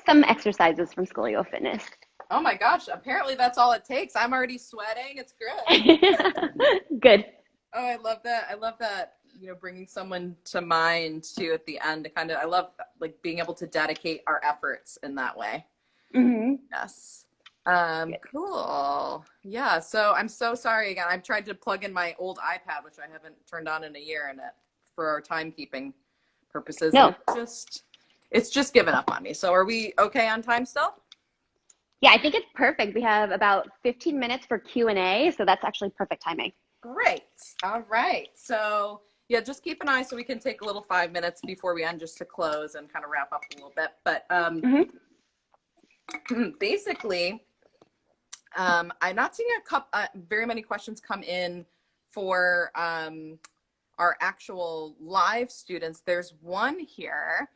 some exercises from ScolioFitness. Oh my gosh, apparently that's all it takes. I'm already sweating. It's good. Good. Oh, I love that. I love that, you know, bringing someone to mind too at the end to kind of, I love like being able to dedicate our efforts in that way. Mm-hmm. Yes. Cool. Yeah. So I'm so sorry again. I've tried to plug in my old iPad, which I haven't turned on in a year, and for our timekeeping purposes. No. It's just given up on me. So are we okay on time still? Yeah, I think it's perfect. We have about 15 minutes for Q&A, so that's actually perfect timing. Great. All right. So yeah, just keep an eye so we can take a little 5 minutes before we end just to close and kind of wrap up a little bit. But basically, I'm not seeing very many questions come in for our actual live students. There's one here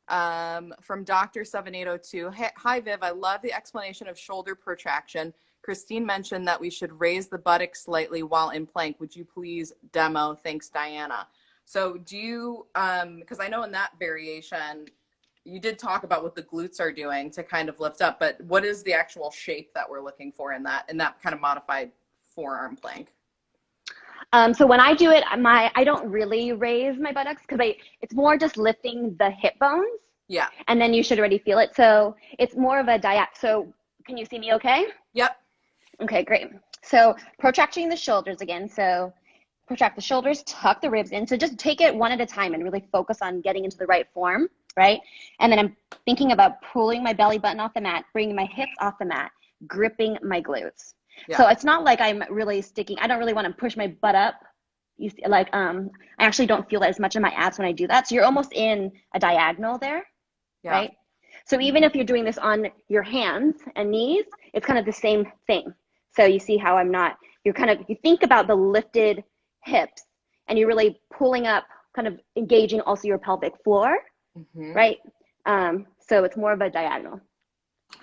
from Dr. 7802. Hi, Viv. I love the explanation of shoulder protraction. Christine mentioned that we should raise the buttocks slightly while in plank. Would you please demo? Thanks, Diana. So do you, because I know in that variation, you did talk about what the glutes are doing to kind of lift up, but what is the actual shape that we're looking for in that kind of modified forearm plank? So when I do it, I don't really raise my buttocks because it's more just lifting the hip bones. Yeah. And then you should already feel it. So it's more of a So can you see me okay? Yep. Okay, great. So protracting the shoulders again. So protract the shoulders, tuck the ribs in. So just take it one at a time and really focus on getting into the right form, right? And then I'm thinking about pulling my belly button off the mat, bringing my hips off the mat, gripping my glutes. Yeah. So it's not like I'm really sticking. I don't really want to push my butt up. You see, like I actually don't feel that as much in my abs when I do that. So you're almost in a diagonal there, right? So even if you're doing this on your hands and knees, it's kind of the same thing. So you see how you think about the lifted hips and you're really pulling up, kind of engaging also your pelvic floor, right? So it's more of a diagonal.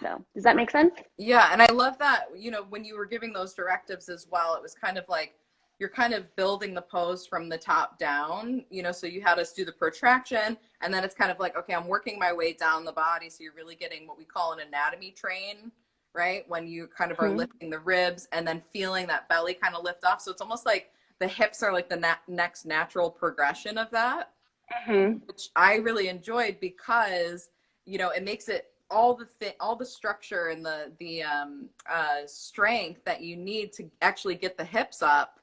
So does that make sense? Yeah. And I love that, you know, when you were giving those directives as well, it was kind of like, you're kind of building the pose from the top down, you know, so you had us do the protraction and then it's kind of like, okay, I'm working my way down the body. So you're really getting what we call an anatomy train, right? When you kind of are lifting the ribs and then feeling that belly kind of lift off. So it's almost like the hips are like the next natural progression of that, which I really enjoyed because, you know, it makes it all the structure and the strength that you need to actually get the hips up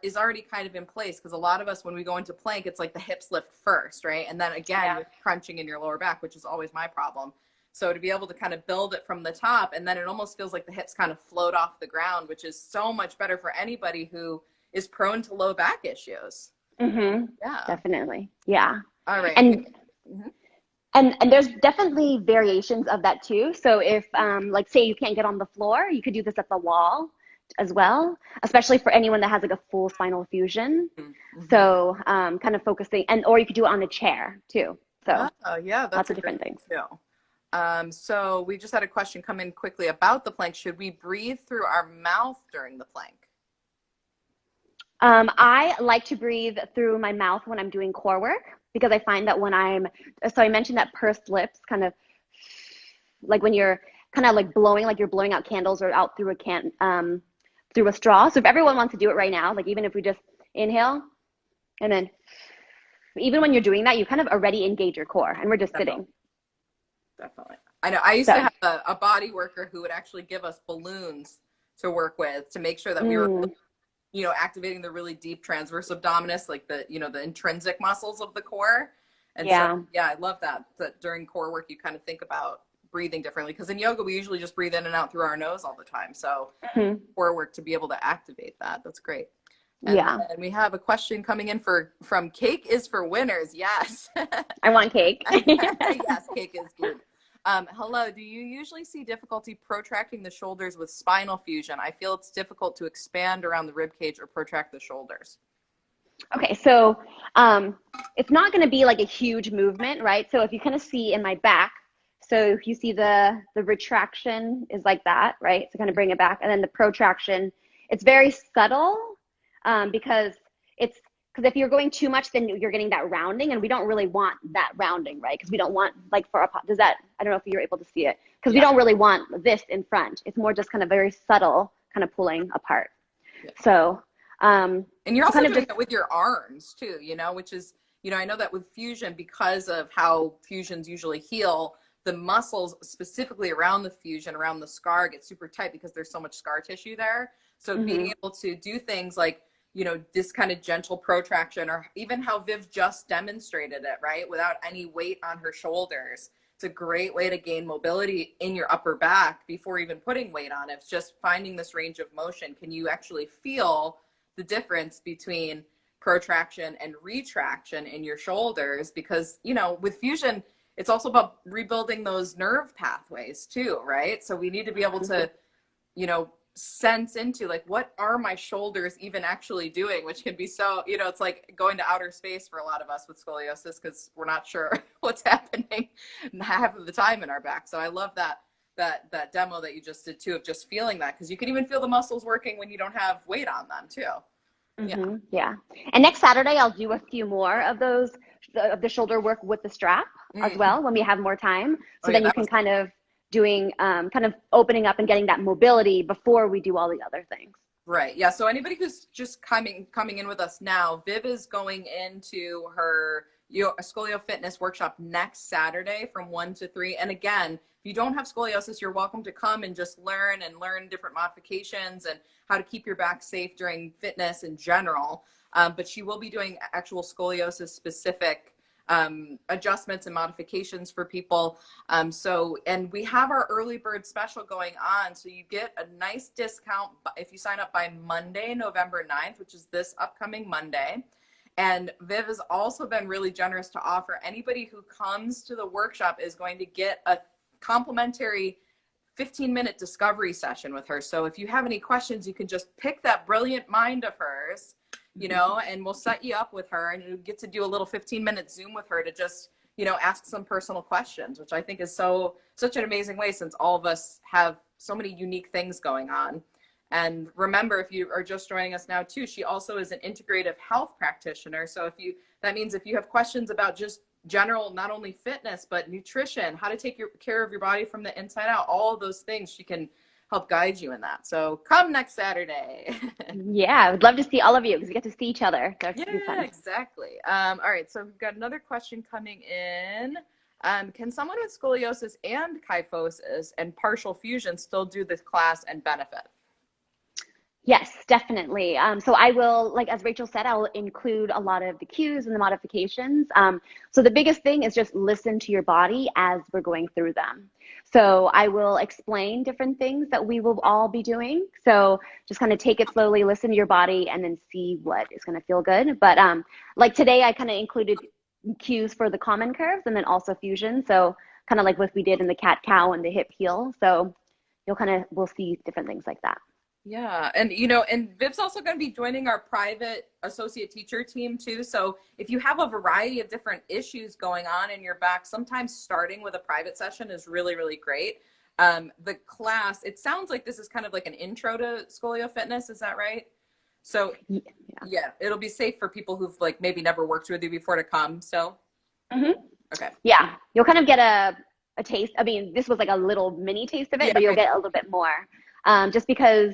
is already kind of in place. Because a lot of us, when we go into plank, it's like the hips lift first, right? And then again, you're crunching in your lower back, which is always my problem. So to be able to kind of build it from the top, and then it almost feels like the hips kind of float off the ground, which is so much better for anybody who is prone to low back issues. Yeah, definitely. Yeah. All right. And there's definitely variations of that too. So if like say you can't get on the floor, you could do this at the wall as well, especially for anyone that has like a full spinal fusion. So kind of focusing, or you could do it on a chair too. So that's lots of different things. Too. So we just had a question come in quickly about the plank. Should we breathe through our mouth during the plank? I like to breathe through my mouth when I'm doing core work because I find that when I mentioned that pursed lips, kind of like when you're kind of like blowing, like you're blowing out candles or out through through a straw. So if everyone wants to do it right now, like even if we just inhale and then even when you're doing that, you kind of already engage your core, and we're just sitting. Definitely. I know I used to have a body worker who would actually give us balloons to work with to make sure that we were, you know, activating the really deep transverse abdominis, like the, you know, the intrinsic muscles of the core. And so, yeah, I love that during core work, you kind of think about breathing differently, because in yoga, we usually just breathe in and out through our nose all the time. So core work to be able to activate that. That's great. And then we have a question coming in from Cake is for Winners. Yes. I want cake. Yes, cake is good. Hello, do you usually see difficulty protracting the shoulders with spinal fusion? I feel it's difficult to expand around the rib cage or protract the shoulders. Okay, so it's not going to be like a huge movement, right? So if you kind of see in my back, so if you see the retraction is like that, right? So kind of bring it back, and then the protraction, it's very subtle because if you're going too much, then you're getting that rounding, and we don't really want that rounding, right? Because we don't want, like, I don't know if you're able to see it, because we don't really want this in front. It's more just kind of very subtle, kind of pulling apart. Yeah. So, and you're also doing it with your arms too, you know, which is, you know, I know that with fusion, because of how fusions usually heal, the muscles specifically around the fusion, around the scar, get super tight because there's so much scar tissue there. So being able to do things like, you know, this kind of gentle protraction, or even how Viv just demonstrated it, right? Without any weight on her shoulders. It's a great way to gain mobility in your upper back before even putting weight on it. It's just finding this range of motion. Can you actually feel the difference between protraction and retraction in your shoulders? Because, you know, with fusion, it's also about rebuilding those nerve pathways too, right? So we need to be able to, you know, sense into, like, what are my shoulders even actually doing, which can be so, you know, it's like going to outer space for a lot of us with scoliosis, because we're not sure what's happening half of the time in our back. So I love that demo that you just did too, of just feeling that, because you can even feel the muscles working when you don't have weight on them too. Yeah. And next Saturday I'll do a few more of those of the shoulder work with the strap as well, when we have more time, so then you can kind of doing kind of opening up and getting that mobility before we do all the other things. Right. Yeah. So anybody who's just coming in with us now, Viv is going into her SCOLIOFITNESS workshop next Saturday from 1 to 3. And again, if you don't have scoliosis, you're welcome to come and just learn different modifications and how to keep your back safe during fitness in general. But she will be doing actual scoliosis specific adjustments and modifications for people. And we have our early bird special going on. So you get a nice discount if you sign up by Monday, November 9th, which is this upcoming Monday. And Viv has also been really generous to offer anybody who comes to the workshop is going to get a complimentary 15-minute discovery session with her. So if you have any questions, you can just pick that brilliant mind of hers, you know, and we'll set you up with her, and you get to do a little 15-minute Zoom with her to just, you know, ask some personal questions, which I think is such an amazing way, since all of us have so many unique things going on. And remember, if you are just joining us now too, she also is an integrative health practitioner. So that means if you have questions about just general, not only fitness, but nutrition, how to take care of your body from the inside out, all of those things, she can help guide you in that. So come next Saturday. Yeah, I would love to see all of you, because we get to see each other. Yeah, exactly. All right, so we've got another question coming in. Can someone with scoliosis and kyphosis and partial fusion still do this class and benefit? Yes, definitely. So I will, like, as Rachel said, I'll include a lot of the cues and the modifications. So the biggest thing is just listen to your body as we're going through them. So I will explain different things that we will all be doing. So just kind of take it slowly, listen to your body, and then see what is going to feel good. But like today, I kind of included cues for the common curves and then also fusion. So kind of like what we did in the cat-cow and the hip-heel. So we'll see different things like that. Yeah. And, you know, and Viv's also going to be joining our private associate teacher team too. So if you have a variety of different issues going on in your back, sometimes starting with a private session is really, really great. The class, it sounds like this is kind of like an intro to SCOLIOFITNESS. Is that right? So yeah, it'll be safe for people who've like maybe never worked with you before to come. So, okay. Yeah. You'll kind of get a taste. I mean, this was like a little mini taste of it, Yeah, but you'll I get a little bit more. Just because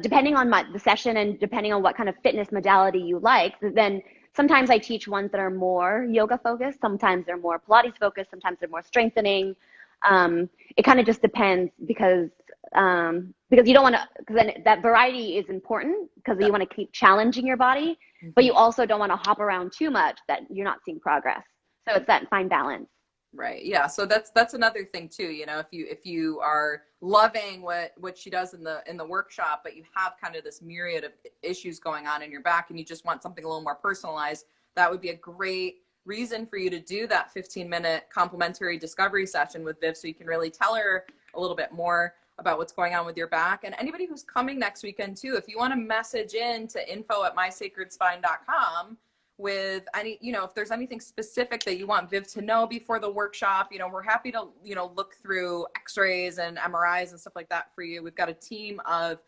depending on the session and depending on what kind of fitness modality you like, then sometimes I teach ones that are more yoga focused, sometimes they're more Pilates focused, sometimes they're more strengthening. It kind of just depends because you don't want to, because then that variety is important because yeah. you want to keep challenging your body, but you also don't want to hop around too much that you're not seeing progress. So it's that fine balance. Right. Yeah. So that's another thing too. You know, if you are loving what she does in the workshop, but you have kind of this myriad of issues going on in your back, and you just want something a little more personalized, that would be a great reason for you to do that 15-minute complimentary discovery session with Viv, so you can really tell her a little bit more about what's going on with your back. And anybody who's coming next weekend too, if you want to message in to info@mysacredspine.com with any, you know, if there's anything specific that you want Viv to know before the workshop, you know, we're happy to, you know, look through x-rays and MRIs and stuff like that for you. We've got a team of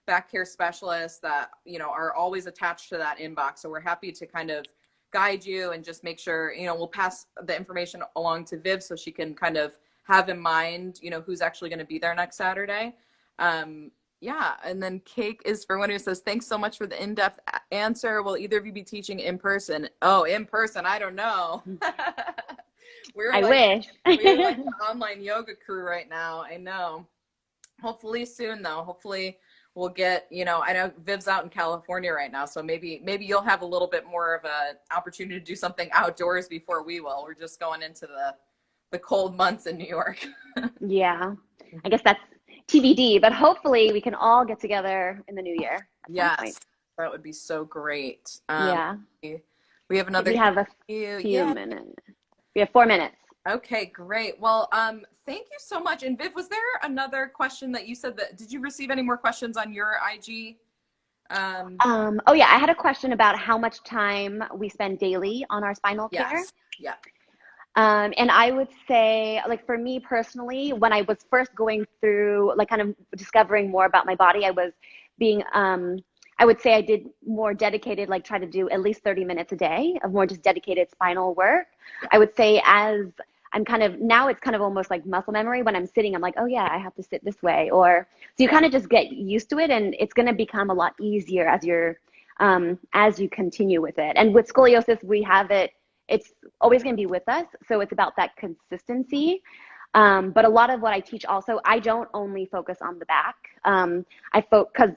back care specialists that, you know, are always attached to that inbox. So we're happy to kind of guide you and just make sure, you know, we'll pass the information along to Viv so she can kind of have in mind, you know, who's actually going to be there next Saturday. Yeah, and then Cake is for one who says, thanks so much for the in-depth answer. Will either of you be teaching in person? Oh, in person, I don't know. I wish. We're like the online yoga crew right now. I know. Hopefully soon though. Hopefully we'll get, you know, I know Viv's out in California right now, so maybe you'll have a little bit more of an opportunity to do something outdoors before we will. We're just going into the cold months in New York. Yeah, I guess that's TBD, but hopefully we can all get together in the new year at some point. Yes, that would be so great. Yeah. We have another. We have a few minutes. We have 4 minutes. Okay, great. Well, thank you so much. And Viv, was there another question that you said that, did you receive any more questions on your IG? Oh yeah, I had a question about how much time we spend daily on our spinal care. Yes. Yeah. And I would say, like for me personally, when I was first going through, like kind of discovering more about my body, I was being, I would say I did more dedicated, like try to do at least 30 minutes a day of more just dedicated spinal work. Yeah. I would say as I'm kind of, now it's kind of almost like muscle memory. When I'm sitting, I'm like, oh yeah, I have to sit this way. Or, so you kind of just get used to it, and it's going to become a lot easier as you continue with it. And with scoliosis, we have it, it's always going to be with us. So it's about that consistency. But a lot of what I teach also, I don't only focus on the back. Because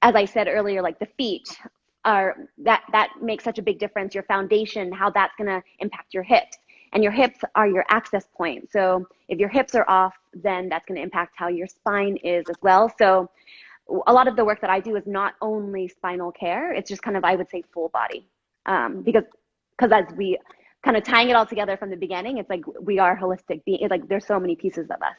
as I said earlier, like the feet are, that makes such a big difference. Your foundation, how that's going to impact your hips. And your hips are your access point. So if your hips are off, then that's going to impact how your spine is as well. So a lot of the work that I do is not only spinal care. It's just kind of, I would say, full body. Because as we kind of tying it all together from the beginning, it's like we are holistic beings. Like there's so many pieces of us.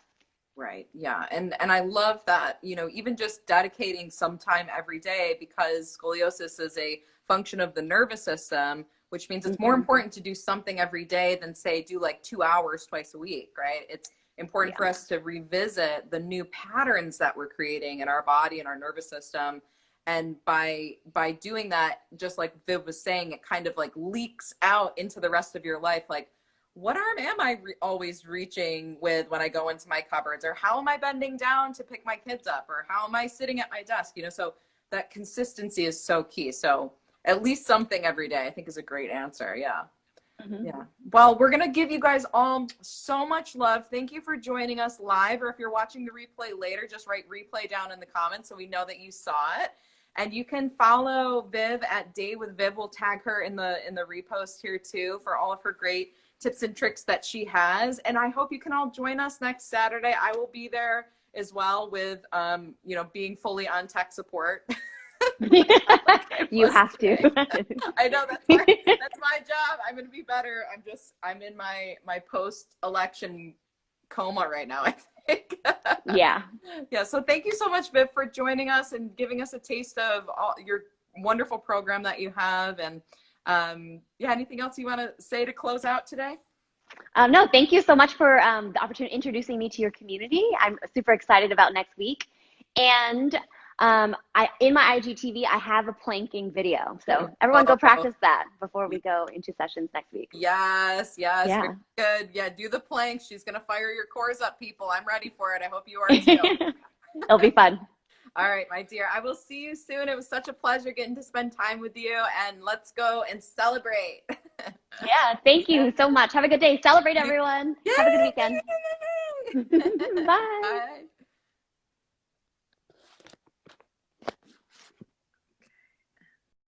Right. Yeah. And I love that, you know, even just dedicating some time every day, because scoliosis is a function of the nervous system, which means it's more important to do something every day than say do like 2 hours twice a week, right? It's important for us to revisit the new patterns that we're creating in our body and our nervous system. And by doing that, just like Viv was saying, it kind of like leaks out into the rest of your life. Like, what arm am I always reaching with when I go into my cupboards? Or how am I bending down to pick my kids up? Or how am I sitting at my desk? You know, so that consistency is so key. So at least something every day, I think, is a great answer. Yeah. Yeah. Well, we're going to give you guys all so much love. Thank you for joining us live. Or if you're watching the replay later, just write replay down in the comments so we know that you saw it. And you can follow Viv at Day with Viv. We'll tag her in the repost here too for all of her great tips and tricks that she has. And I hope you can all join us next Saturday. I will be there as well with, you know, being fully on tech support. You have to. I know that's my job. I'm going to be better. I'm in my post-election coma right now, I think. Yeah. Yeah. So thank you so much, Viv, for joining us and giving us a taste of all your wonderful program that you have. And yeah, anything else you want to say to close out today? No, thank you so much for the opportunity introducing me to your community. I'm super excited about next week. And In my IGTV, I have a planking video. So everyone go Oh, practice that before we go into sessions next week. yes, yes, Yeah. very good. Yeah, do the plank. She's gonna fire your cores up, people. I'm ready for it. I hope you are too. It'll be fun. All right, my dear. I will see you soon. It was such a pleasure getting to spend time with you, and let's go and celebrate. Yeah, thank you so much. Have a good day. Celebrate, everyone. Have a good weekend. Yay! Bye. Bye.